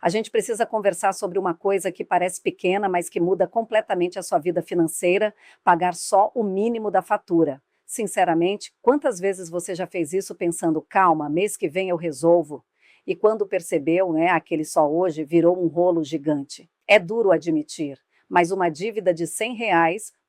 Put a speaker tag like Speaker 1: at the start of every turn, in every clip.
Speaker 1: A gente precisa conversar sobre uma coisa que parece pequena, mas que muda completamente a sua vida financeira: pagar só o mínimo da fatura. Sinceramente, quantas vezes você já fez isso pensando, calma, mês que vem eu resolvo? E quando percebeu, né, aquele só hoje virou um rolo gigante. É duro admitir, mas uma dívida de R$ 100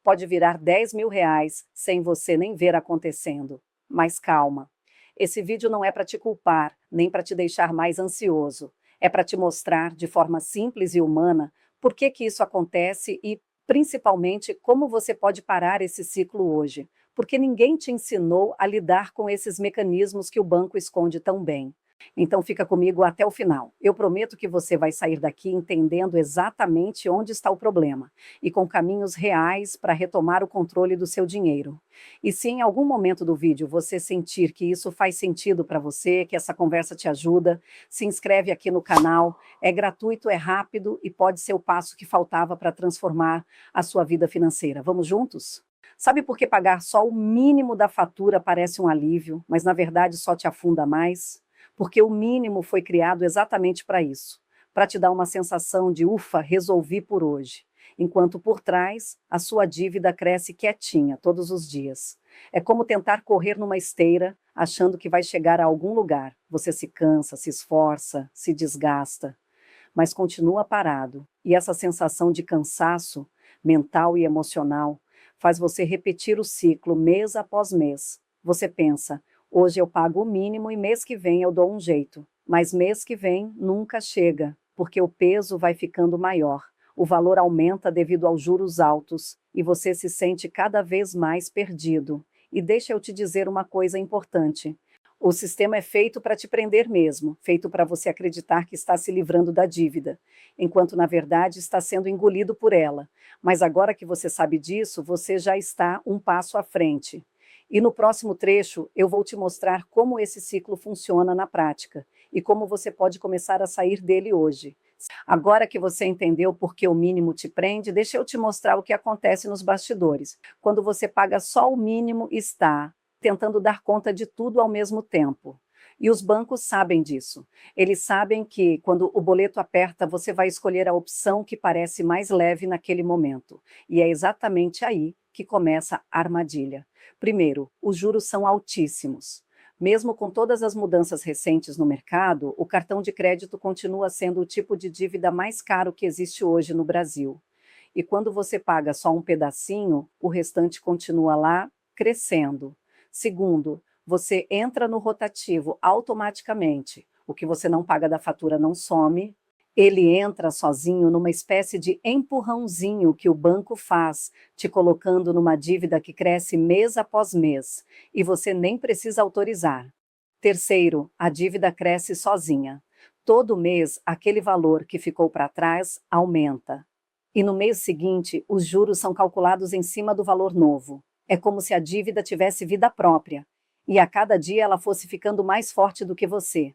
Speaker 1: pode virar R$ 10.000 sem você nem ver acontecendo. Mas calma, esse vídeo não é para te culpar, nem para te deixar mais ansioso. É para te mostrar, de forma simples e humana, por que isso acontece e, principalmente, como você pode parar esse ciclo hoje. Porque ninguém te ensinou a lidar com esses mecanismos que o banco esconde tão bem. Então fica comigo até o final. Eu prometo que você vai sair daqui entendendo exatamente onde está o problema e com caminhos reais para retomar o controle do seu dinheiro. E se em algum momento do vídeo você sentir que isso faz sentido para você, que essa conversa te ajuda, se inscreve aqui no canal. É gratuito, é rápido e pode ser o passo que faltava para transformar a sua vida financeira. Vamos juntos? Sabe por que pagar só o mínimo da fatura parece um alívio, mas na verdade só te afunda mais? Porque o mínimo foi criado exatamente para isso, para te dar uma sensação de ufa, resolvi por hoje, enquanto por trás a sua dívida cresce quietinha todos os dias. É como tentar correr numa esteira, achando que vai chegar a algum lugar. Você se cansa, se esforça, se desgasta, mas continua parado. E essa sensação de cansaço mental e emocional faz você repetir o ciclo mês após mês. Você pensa, hoje eu pago o mínimo e mês que vem eu dou um jeito. Mas mês que vem nunca chega, porque o peso vai ficando maior. O valor aumenta devido aos juros altos e você se sente cada vez mais perdido. E deixa eu te dizer uma coisa importante. O sistema é feito para te prender mesmo, feito para você acreditar que está se livrando da dívida, enquanto na verdade está sendo engolido por ela. Mas agora que você sabe disso, você já está um passo à frente. E no próximo trecho eu vou te mostrar como esse ciclo funciona na prática e como você pode começar a sair dele hoje. Agora que você entendeu por que o mínimo te prende, deixa eu te mostrar o que acontece nos bastidores. Quando você paga só o mínimo, está tentando dar conta de tudo ao mesmo tempo. E os bancos sabem disso. Eles sabem que, quando o boleto aperta, você vai escolher a opção que parece mais leve naquele momento. E é exatamente aí que começa a armadilha. Primeiro, os juros são altíssimos. Mesmo com todas as mudanças recentes no mercado, o cartão de crédito continua sendo o tipo de dívida mais caro que existe hoje no Brasil. E quando você paga só um pedacinho, o restante continua lá, crescendo. Segundo, você entra no rotativo automaticamente. O que você não paga da fatura não some. Ele entra sozinho numa espécie de empurrãozinho que o banco faz, te colocando numa dívida que cresce mês após mês, e você nem precisa autorizar. Terceiro, a dívida cresce sozinha. Todo mês, aquele valor que ficou para trás aumenta. E no mês seguinte, os juros são calculados em cima do valor novo. É como se a dívida tivesse vida própria, e a cada dia ela fosse ficando mais forte do que você.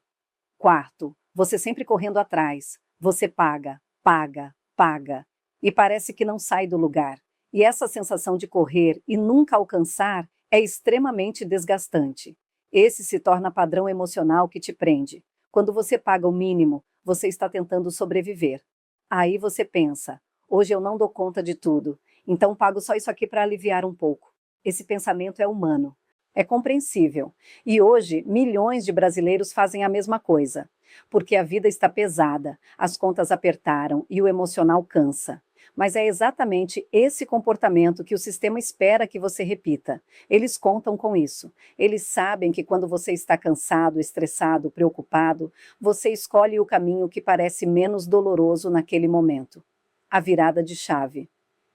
Speaker 1: Quarto, você sempre correndo atrás. Você paga, paga, paga, e parece que não sai do lugar. E essa sensação de correr e nunca alcançar é extremamente desgastante. Esse se torna padrão emocional que te prende. Quando você paga o mínimo, você está tentando sobreviver. Aí você pensa, hoje eu não dou conta de tudo, então pago só isso aqui para aliviar um pouco. Esse pensamento é humano. É compreensível. E hoje, milhões de brasileiros fazem a mesma coisa. Porque a vida está pesada, as contas apertaram e o emocional cansa. Mas é exatamente esse comportamento que o sistema espera que você repita. Eles contam com isso. Eles sabem que quando você está cansado, estressado, preocupado, você escolhe o caminho que parece menos doloroso naquele momento. A virada de chave.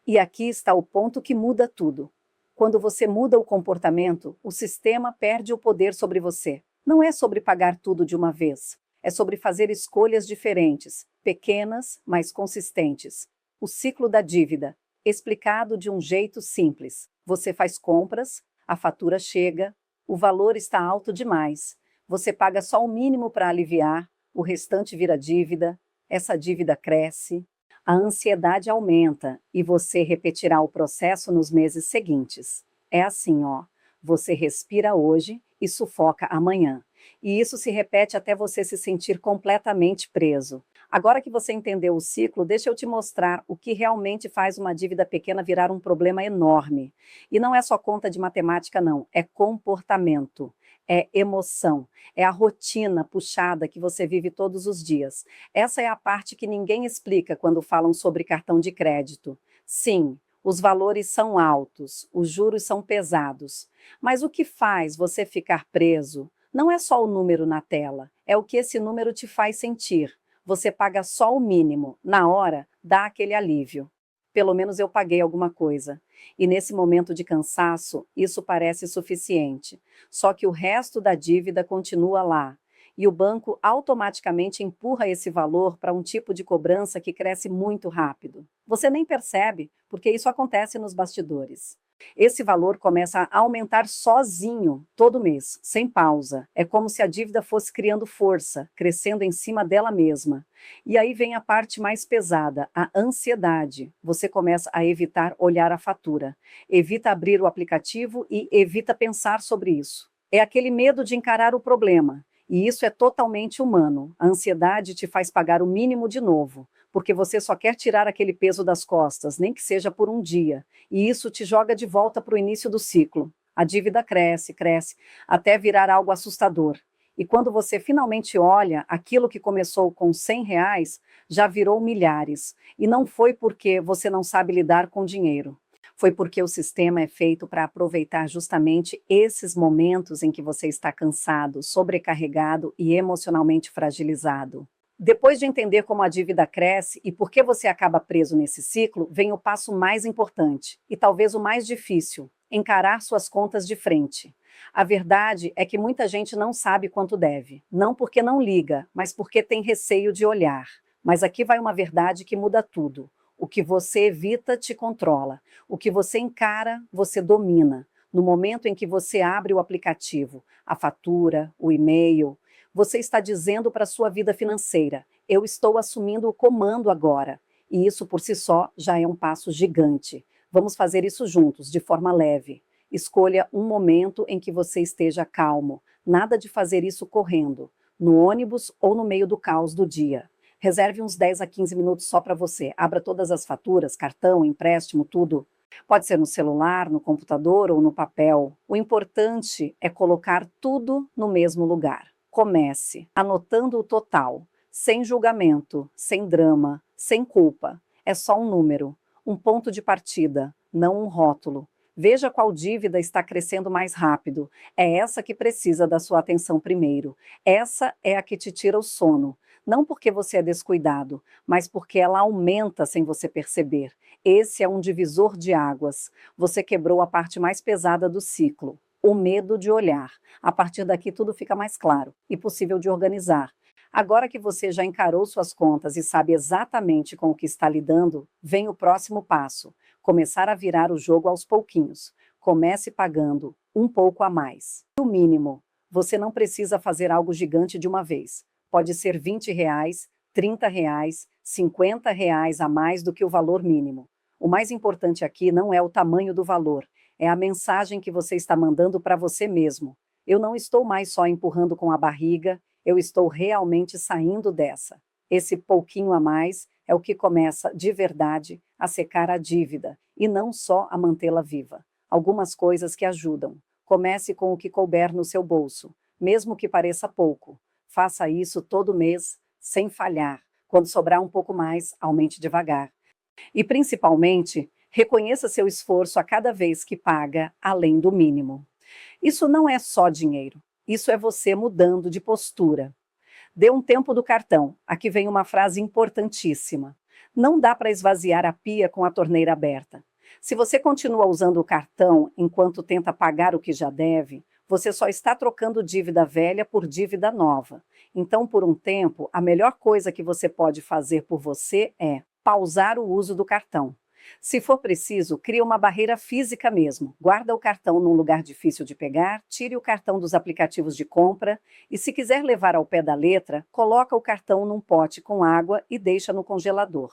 Speaker 1: E aqui está o ponto que muda tudo. Quando você muda o comportamento, o sistema perde o poder sobre você. Não é sobre pagar tudo de uma vez. É sobre fazer escolhas diferentes, pequenas, mas consistentes. O ciclo da dívida, explicado de um jeito simples. Você faz compras, a fatura chega, o valor está alto demais. Você paga só o mínimo para aliviar, o restante vira dívida, essa dívida cresce. A ansiedade aumenta e você repetirá o processo nos meses seguintes. É assim, ó. Você respira hoje e sufoca amanhã. E isso se repete até você se sentir completamente preso. Agora que você entendeu o ciclo, deixa eu te mostrar o que realmente faz uma dívida pequena virar um problema enorme. E não é só conta de matemática, não, é comportamento, é emoção, é a rotina puxada que você vive todos os dias. Essa é a parte que ninguém explica quando falam sobre cartão de crédito. Sim, os valores são altos, os juros são pesados. Mas o que faz você ficar preso não é só o número na tela, é o que esse número te faz sentir. Você paga só o mínimo, na hora dá aquele alívio. Pelo menos eu paguei alguma coisa. E nesse momento de cansaço, isso parece suficiente. Só que o resto da dívida continua lá. E o banco automaticamente empurra esse valor para um tipo de cobrança que cresce muito rápido. Você nem percebe, porque isso acontece nos bastidores. Esse valor começa a aumentar sozinho, todo mês, sem pausa. É como se a dívida fosse criando força, crescendo em cima dela mesma. E aí vem a parte mais pesada, a ansiedade. Você começa a evitar olhar a fatura, evita abrir o aplicativo e evita pensar sobre isso. É aquele medo de encarar o problema. E isso é totalmente humano. A ansiedade te faz pagar o mínimo de novo, porque você só quer tirar aquele peso das costas, nem que seja por um dia. E isso te joga de volta para o início do ciclo. A dívida cresce, cresce, até virar algo assustador. E quando você finalmente olha, aquilo que começou com R$ 100 já virou milhares. E não foi porque você não sabe lidar com dinheiro. Foi porque o sistema é feito para aproveitar justamente esses momentos em que você está cansado, sobrecarregado e emocionalmente fragilizado. Depois de entender como a dívida cresce e por que você acaba preso nesse ciclo, vem o passo mais importante e talvez o mais difícil: encarar suas contas de frente. A verdade é que muita gente não sabe quanto deve, não porque não liga, mas porque tem receio de olhar. Mas aqui vai uma verdade que muda tudo. O que você evita te controla. O que você encara, você domina. No momento em que você abre o aplicativo, a fatura, o e-mail, você está dizendo para a sua vida financeira: eu estou assumindo o comando agora. E isso por si só já é um passo gigante. Vamos fazer isso juntos, de forma leve. Escolha um momento em que você esteja calmo. Nada de fazer isso correndo, no ônibus ou no meio do caos do dia. Reserve uns 10 a 15 minutos só para você. Abra todas as faturas, cartão, empréstimo, tudo. Pode ser no celular, no computador ou no papel. O importante é colocar tudo no mesmo lugar. Comece anotando o total, sem julgamento, sem drama, sem culpa. É só um número, um ponto de partida, não um rótulo. Veja qual dívida está crescendo mais rápido. É essa que precisa da sua atenção primeiro. Essa é a que te tira o sono. Não porque você é descuidado, mas porque ela aumenta sem você perceber. Esse é um divisor de águas. Você quebrou a parte mais pesada do ciclo, o medo de olhar. A partir daqui tudo fica mais claro e possível de organizar. Agora que você já encarou suas contas e sabe exatamente com o que está lidando, vem o próximo passo: começar a virar o jogo aos pouquinhos. Comece pagando um pouco a mais. O mínimo. Você não precisa fazer algo gigante de uma vez. Pode ser R$ 20, R$ 30, R$ 50 a mais do que o valor mínimo. O mais importante aqui não é o tamanho do valor, é a mensagem que você está mandando para você mesmo. Eu não estou mais só empurrando com a barriga, eu estou realmente saindo dessa. Esse pouquinho a mais é o que começa, de verdade, a secar a dívida, e não só a mantê-la viva. Algumas coisas que ajudam. Comece com o que couber no seu bolso, mesmo que pareça pouco. Faça isso todo mês, sem falhar. Quando sobrar um pouco mais, aumente devagar. E, principalmente, reconheça seu esforço a cada vez que paga além do mínimo. Isso não é só dinheiro. Isso é você mudando de postura. Dê um tempo do cartão. Aqui vem uma frase importantíssima. Não dá para esvaziar a pia com a torneira aberta. Se você continua usando o cartão enquanto tenta pagar o que já deve, você só está trocando dívida velha por dívida nova. Então, por um tempo, a melhor coisa que você pode fazer por você é pausar o uso do cartão. Se for preciso, crie uma barreira física mesmo. Guarda o cartão num lugar difícil de pegar, tire o cartão dos aplicativos de compra e, se quiser levar ao pé da letra, coloca o cartão num pote com água e deixa no congelador.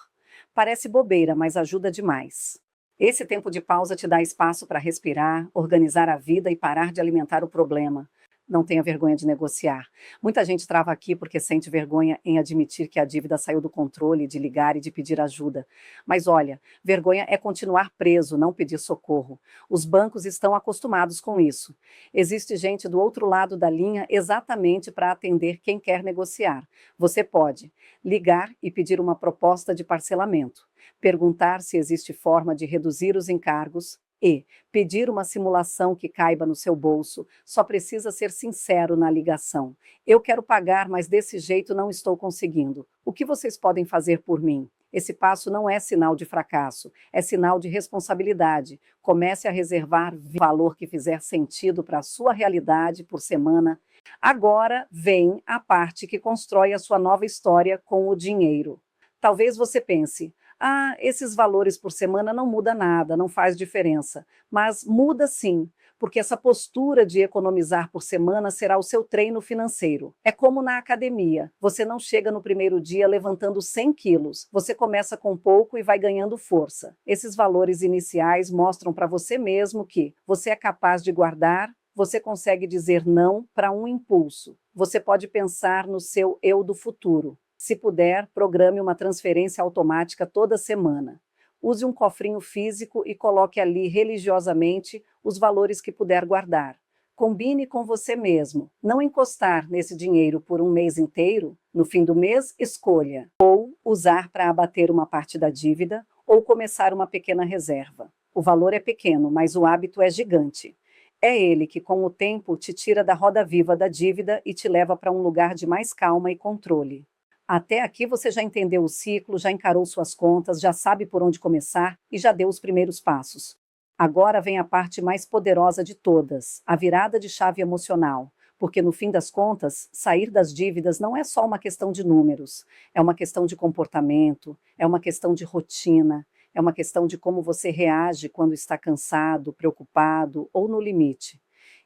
Speaker 1: Parece bobeira, mas ajuda demais. Esse tempo de pausa te dá espaço para respirar, organizar a vida e parar de alimentar o problema. não tenha vergonha de negociar. Muita gente trava aqui porque sente vergonha em admitir que a dívida saiu do controle, de ligar e de pedir ajuda. Mas olha, vergonha é continuar preso, não pedir socorro. Os bancos estão acostumados com isso. Existe gente do outro lado da linha exatamente para atender quem quer negociar. Você pode ligar e pedir uma proposta de parcelamento, perguntar se existe forma de reduzir os encargos e pedir uma simulação que caiba no seu bolso. Só precisa ser sincero na ligação. Eu quero pagar, mas desse jeito não estou conseguindo. O que vocês podem fazer por mim? Esse passo não é sinal de fracasso, é sinal de responsabilidade. Comece a reservar valor que fizer sentido para a sua realidade por semana. Agora vem a parte que constrói a sua nova história com o dinheiro. Talvez você pense: ah, esses valores por semana não muda nada, não faz diferença. Mas muda sim, porque essa postura de economizar por semana será o seu treino financeiro. É como na academia, você não chega no primeiro dia levantando 100 quilos, você começa com pouco e vai ganhando força. Esses valores iniciais mostram para você mesmo que você é capaz de guardar, você consegue dizer não para um impulso. Você pode pensar no seu eu do futuro. Se puder, programe uma transferência automática toda semana. Use um cofrinho físico e coloque ali religiosamente os valores que puder guardar. Combine com você mesmo. Não encostar nesse dinheiro por um mês inteiro. No fim do mês, escolha. Ou usar para abater uma parte da dívida, ou começar uma pequena reserva. O valor é pequeno, mas o hábito é gigante. É ele que, com o tempo, te tira da roda viva da dívida e te leva para um lugar de mais calma e controle. Até aqui você já entendeu o ciclo, já encarou suas contas, já sabe por onde começar e já deu os primeiros passos. Agora vem a parte mais poderosa de todas, a virada de chave emocional. Porque no fim das contas, sair das dívidas não é só uma questão de números, é uma questão de comportamento, é uma questão de rotina, é uma questão de como você reage quando está cansado, preocupado ou no limite.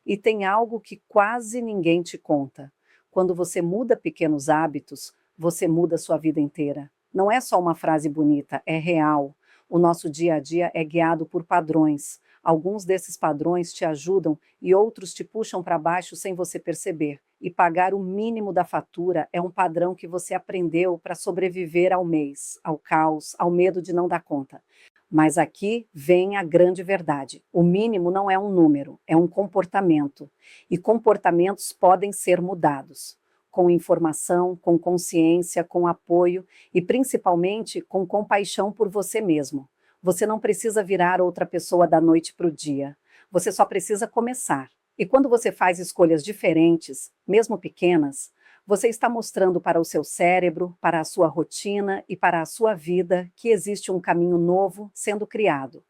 Speaker 1: E tem algo que quase ninguém te conta. Quando você muda pequenos hábitos, você muda sua vida inteira. Não é só uma frase bonita, é real. O nosso dia a dia é guiado por padrões. Alguns desses padrões te ajudam e outros te puxam para baixo sem você perceber. E pagar o mínimo da fatura é um padrão que você aprendeu para sobreviver ao mês, ao caos, ao medo de não dar conta. Mas aqui vem a grande verdade. O mínimo não é um número, é um comportamento. E comportamentos podem ser mudados. Com informação, com consciência, com apoio e principalmente com compaixão por você mesmo. Você não precisa virar outra pessoa da noite para o dia. Você só precisa começar. E quando você faz escolhas diferentes, mesmo pequenas, você está mostrando para o seu cérebro, para a sua rotina e para a sua vida que existe um caminho novo sendo criado.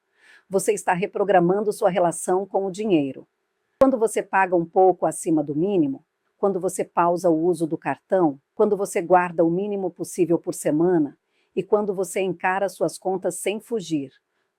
Speaker 1: Você está reprogramando sua relação com o dinheiro. Quando você paga um pouco acima do mínimo, quando você pausa o uso do cartão, quando você guarda o mínimo possível por semana e quando você encara suas contas sem fugir.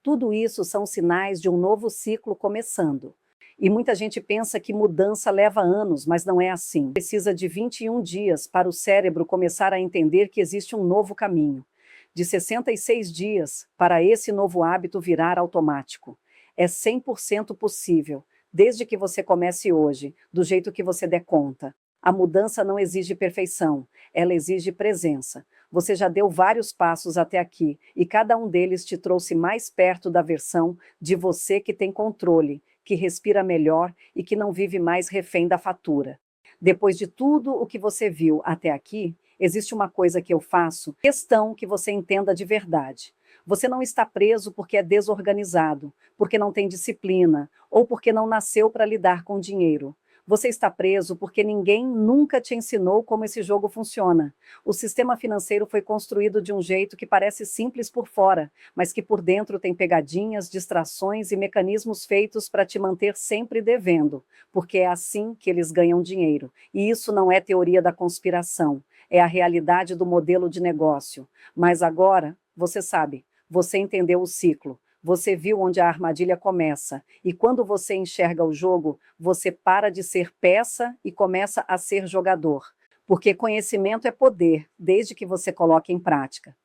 Speaker 1: Tudo isso são sinais de um novo ciclo começando. E muita gente pensa que mudança leva anos, mas não é assim. Precisa de 21 dias para o cérebro começar a entender que existe um novo caminho. De 66 dias para esse novo hábito virar automático. É 100% possível. Desde que você comece hoje, do jeito que você der conta. A mudança não exige perfeição, ela exige presença. Você já deu vários passos até aqui e cada um deles te trouxe mais perto da versão de você que tem controle, que respira melhor e que não vive mais refém da fatura. Depois de tudo o que você viu até aqui, existe uma coisa que eu faço, questão que você entenda de verdade. Você não está preso porque é desorganizado, porque não tem disciplina, ou porque não nasceu para lidar com dinheiro. Você está preso porque ninguém nunca te ensinou como esse jogo funciona. O sistema financeiro foi construído de um jeito que parece simples por fora, mas que por dentro tem pegadinhas, distrações e mecanismos feitos para te manter sempre devendo, porque é assim que eles ganham dinheiro. E isso não é teoria da conspiração, é a realidade do modelo de negócio. Mas agora, você sabe, você entendeu o ciclo. Você viu onde a armadilha começa. E quando você enxerga o jogo, você para de ser peça e começa a ser jogador. Porque conhecimento é poder, desde que você coloque em prática.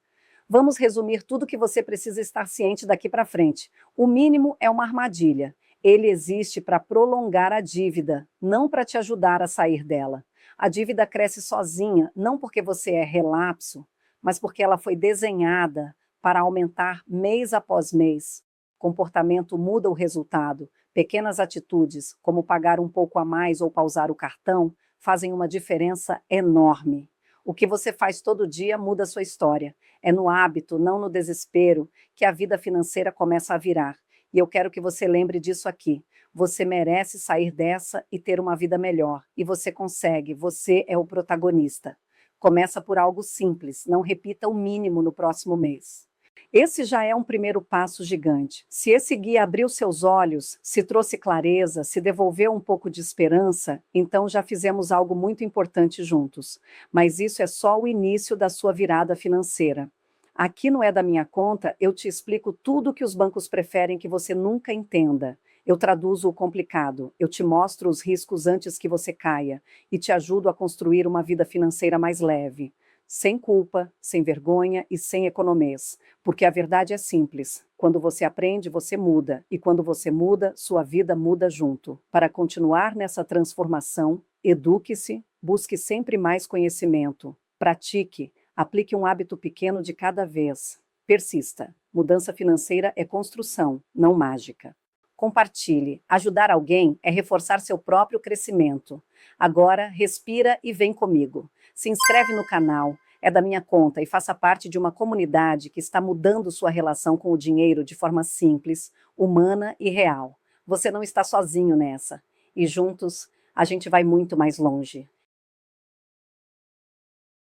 Speaker 1: Vamos resumir tudo que você precisa estar ciente daqui para frente. O mínimo é uma armadilha. Ele existe para prolongar a dívida, não para te ajudar a sair dela. A dívida cresce sozinha, não porque você é relapso, mas porque ela foi desenhada para aumentar mês após mês. Comportamento muda o resultado. Pequenas atitudes, como pagar um pouco a mais ou pausar o cartão, fazem uma diferença enorme. O que você faz todo dia muda a sua história. É no hábito, não no desespero, que a vida financeira começa a virar. E eu quero que você lembre disso aqui. Você merece sair dessa e ter uma vida melhor. E você consegue, você é o protagonista. Começa por algo simples, não repita o mínimo no próximo mês. Esse já é um primeiro passo gigante. Se esse guia abriu seus olhos, se trouxe clareza, se devolveu um pouco de esperança, então já fizemos algo muito importante juntos. Mas isso é só o início da sua virada financeira. Aqui no É da Minha Conta, eu te explico tudo que os bancos preferem que você nunca entenda. Eu traduzo o complicado, eu te mostro os riscos antes que você caia e te ajudo a construir uma vida financeira mais leve, sem culpa, sem vergonha e sem economês. Porque a verdade é simples: quando você aprende, você muda, e quando você muda, sua vida muda junto. Para continuar nessa transformação, eduque-se, busque sempre mais conhecimento, pratique, aplique um hábito pequeno de cada vez. Persista. Mudança financeira é construção, não mágica. Compartilhe. Ajudar alguém é reforçar seu próprio crescimento. Agora, respira e vem comigo. Se inscreve no canal, É da Minha Conta, e faça parte de uma comunidade que está mudando sua relação com o dinheiro de forma simples, humana e real. Você não está sozinho nessa. E juntos, a gente vai muito mais longe.